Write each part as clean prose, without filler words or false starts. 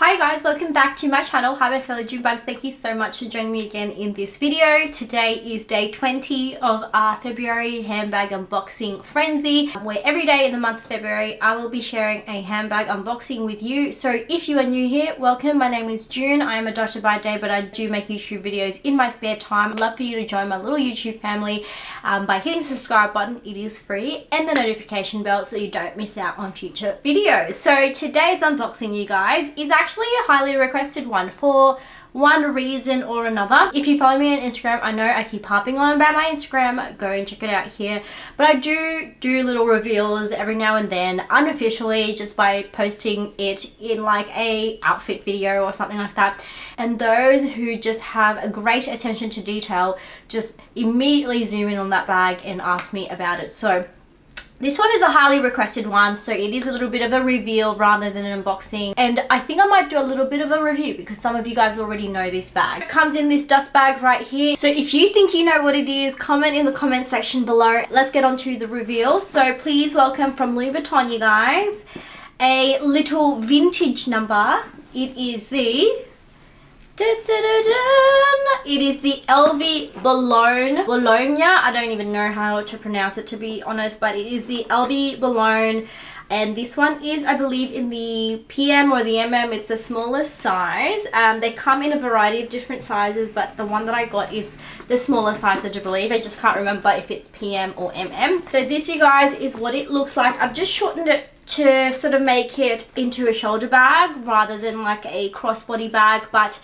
Hi guys, welcome back to my channel. Hi my fellow June bugs, thank you so much for joining me again in this video. Today is day 20 of our February handbag unboxing frenzy, where every day in the month of February I will be sharing a handbag unboxing with you. So if you are new here, welcome. My name is June. I am a doctor by day, but I do make YouTube videos in my spare time. I'd love for you to join my little YouTube family by hitting the subscribe button. It is free, and the notification bell so you don't miss out on future videos. So today's unboxing, you guys, is actually a highly requested one for one reason or another. If you follow me on Instagram, I know I keep harping on about my Instagram. Go and check it out here. But I do little reveals every now and then, unofficially, just by posting it in like a outfit video or something like that. And those who just have a great attention to detail just immediately zoom in on that bag and ask me about it. So this one is a highly requested one, so it is a little bit of a reveal rather than an unboxing. And I think I might do a little bit of a review because some of you guys already know this bag. It comes in this dust bag right here. So if you think you know what it is, comment in the comment section below. Let's get on to the reveal. So please welcome from Louis Vuitton, you guys, a little vintage number. It is the It is the LV Bologna. I don't even know how to pronounce it, to be honest, but it is the LV Bologna, and this one is, I believe, in the PM or the MM. It's the smallest size. They come in a variety of different sizes, but the one that I got is the smaller size, I do believe. I just can't remember if it's PM or MM. So this, you guys, is what it looks like. I've just shortened it to sort of make it into a shoulder bag rather than like a crossbody bag, but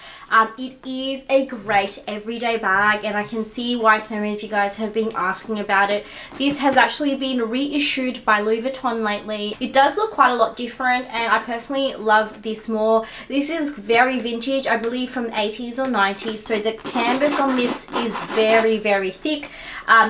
it is a great everyday bag, and I can see why so many of you guys have been asking about it. This has actually been reissued by Louis Vuitton lately. It does look quite a lot different, and I personally love this more. This is very vintage, I believe from the 80s or 90s, so the canvas on this is very, very thick.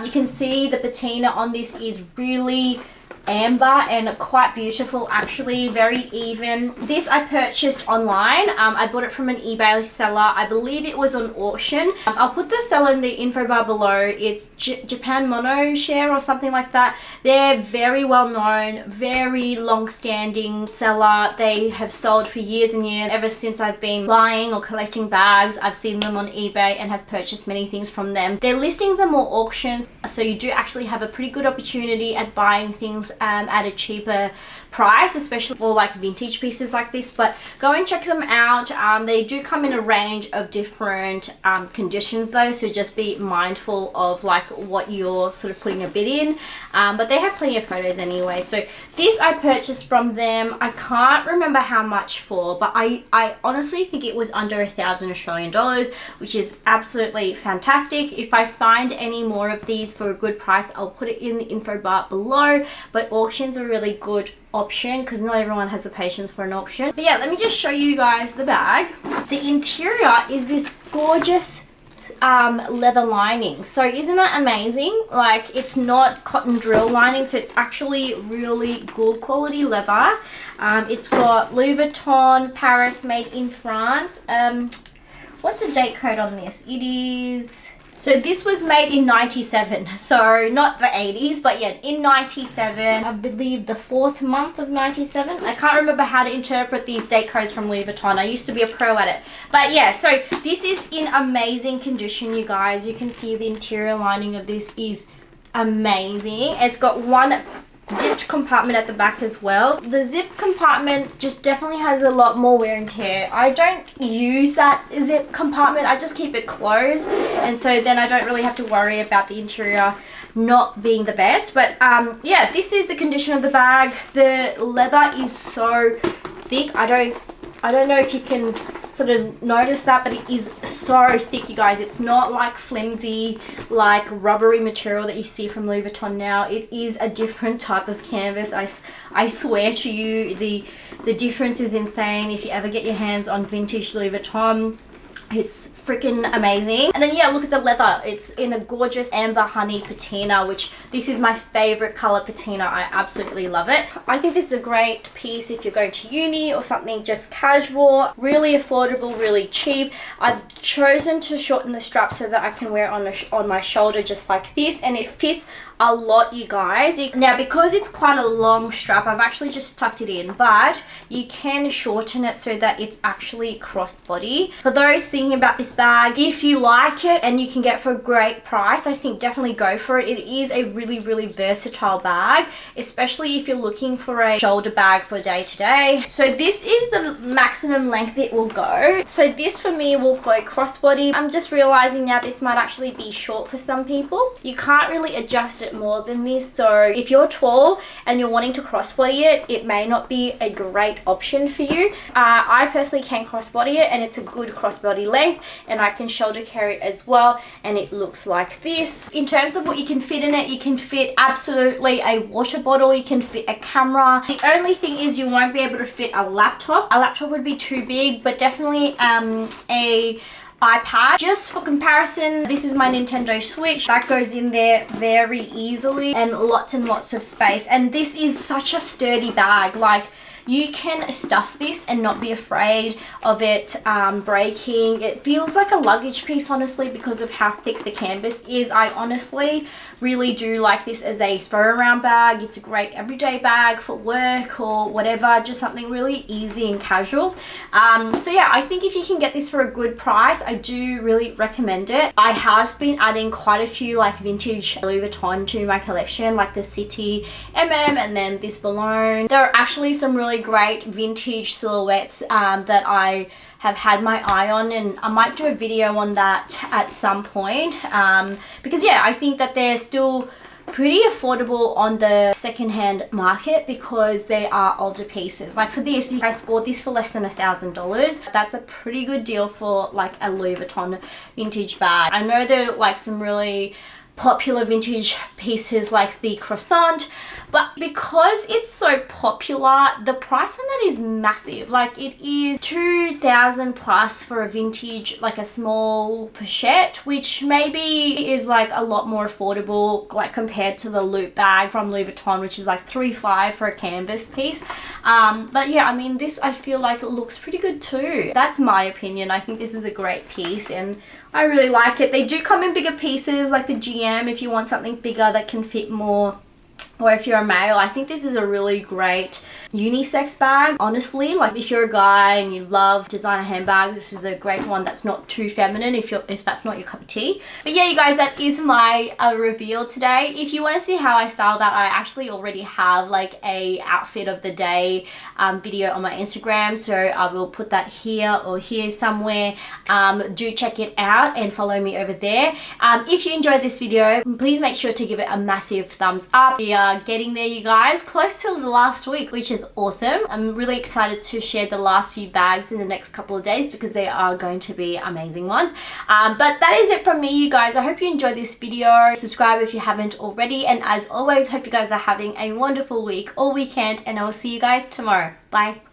You can see the patina on this is really amber and quite beautiful, actually, very even. This I purchased online. I bought it from an eBay seller. I believe it was on auction. I'll put the seller in the info bar below. It's Japan Mono Share or something like that. They're very well known, very long-standing seller. They have sold for years and years. Ever since I've been buying or collecting bags, I've seen them on eBay and have purchased many things from them. Their listings are more auctions, so you do actually have a pretty good opportunity at buying things at a cheaper price, especially for like vintage pieces like this. But go and check them out. They do come in a range of different conditions though, so just be mindful of like what you're sort of putting a bid in, but they have plenty of photos anyway. So this I purchased from them. I can't remember how much for, but I honestly think it was under $1,000 Australian dollars, which is absolutely fantastic. If I find any more of these for a good price, I'll put it in the info bar below. But auctions are a really good option because not everyone has the patience for an auction. But yeah, let me just show you guys the bag. The interior is this gorgeous leather lining. So isn't that amazing? Like, it's not cotton drill lining, so it's actually really good quality leather. It's got Louis Vuitton Paris made in France. What's the date code on this? It is, so this was made in 97, so not the 80s, but yeah, in 97, I believe the 4th month of 97. I can't remember how to interpret these date codes from Louis Vuitton. I used to be a pro at it. But yeah, so this is in amazing condition, you guys. You can see the interior lining of this is amazing. It's got one zipped compartment at the back as well. The zip compartment just definitely has a lot more wear and tear. I don't use that zip compartment. I just keep it closed, and so then I don't really have to worry about the interior not being the best. But yeah, this is the condition of the bag. The leather is so thick. I don't know if you can sort of notice that, but it is so thick, you guys. It's not like flimsy, like rubbery material that you see from Louis Vuitton now. It is a different type of canvas. I swear to you, the difference is insane. If you ever get your hands on vintage Louis Vuitton, it's freaking amazing. And then yeah, look at the leather. It's in a gorgeous amber honey patina, which this is my favorite color patina. I absolutely love it. I think this is a great piece if you're going to uni or something just casual. Really affordable, really cheap. I've chosen to shorten the strap so that I can wear it on my shoulder just like this, and it fits a lot, you guys. Now, because it's quite a long strap, I've actually just tucked it in, but you can shorten it so that it's actually crossbody. For those thinking about this bag, if you like it and you can get it for a great price, I think definitely go for it. It is a really, really versatile bag, especially if you're looking for a shoulder bag for day to day. So this is the maximum length it will go. So this for me will go crossbody. I'm just realizing now this might actually be short for some people. You can't really adjust it more than this. So if you're tall and you're wanting to crossbody it, it may not be a great option for you. I personally can crossbody it, and it's a good crossbody length, and I can shoulder carry it as well, and it looks like this. In terms of what you can fit in it, you can fit absolutely a water bottle, you can fit a camera. The only thing is you won't be able to fit a laptop. A laptop would be too big, but definitely a iPad. Just for comparison, this is my Nintendo Switch. That goes in there very easily, and lots of space. And this is such a sturdy bag. Like, you can stuff this and not be afraid of it breaking. It feels like a luggage piece, honestly, because of how thick the canvas is. I honestly really do like this as a throw around bag. It's a great everyday bag for work or whatever, just something really easy and casual. So yeah, I think if you can get this for a good price, I do really recommend it. I have been adding quite a few like vintage Louis Vuitton to my collection, like the City MM and then this Boulogne. There are actually some really great vintage silhouettes that I have had my eye on, and I might do a video on that at some point, because yeah, I think that they're still pretty affordable on the secondhand market because they are older pieces. Like for this, I scored this for less than $1,000. That's a pretty good deal for like a Louis Vuitton vintage bag. I know there are like some really popular vintage pieces like the croissant, but because it's so popular, the price on that is massive. Like it is $2,000 plus for a vintage, like a small pochette, which maybe is like a lot more affordable like compared to the loop bag from Louis Vuitton, which is like $3,500 for a canvas piece. But yeah, I mean, this I feel like it looks pretty good too. That's my opinion. I think this is a great piece and I really like it. They do come in bigger pieces like the GM if you want something bigger that can fit more, or if you're a male. I think this is a really great unisex bag, honestly. Like if you're a guy and you love designer handbags, this is a great one that's not too feminine if that's not your cup of tea. But yeah, you guys, that is my reveal today. If you want to see how I style that, I actually already have like a outfit of the day video on my Instagram, so I will put that here or here somewhere. Do check it out and follow me over there. If you enjoyed this video, please make sure to give it a massive thumbs up. We are getting there, you guys, close to the last week, which is awesome. I'm really excited to share the last few bags in the next couple of days because they are going to be amazing ones. But that is it from me, you guys. I hope you enjoyed this video. Subscribe if you haven't already, and as always, hope you guys are having a wonderful week or weekend, and I will see you guys tomorrow. Bye.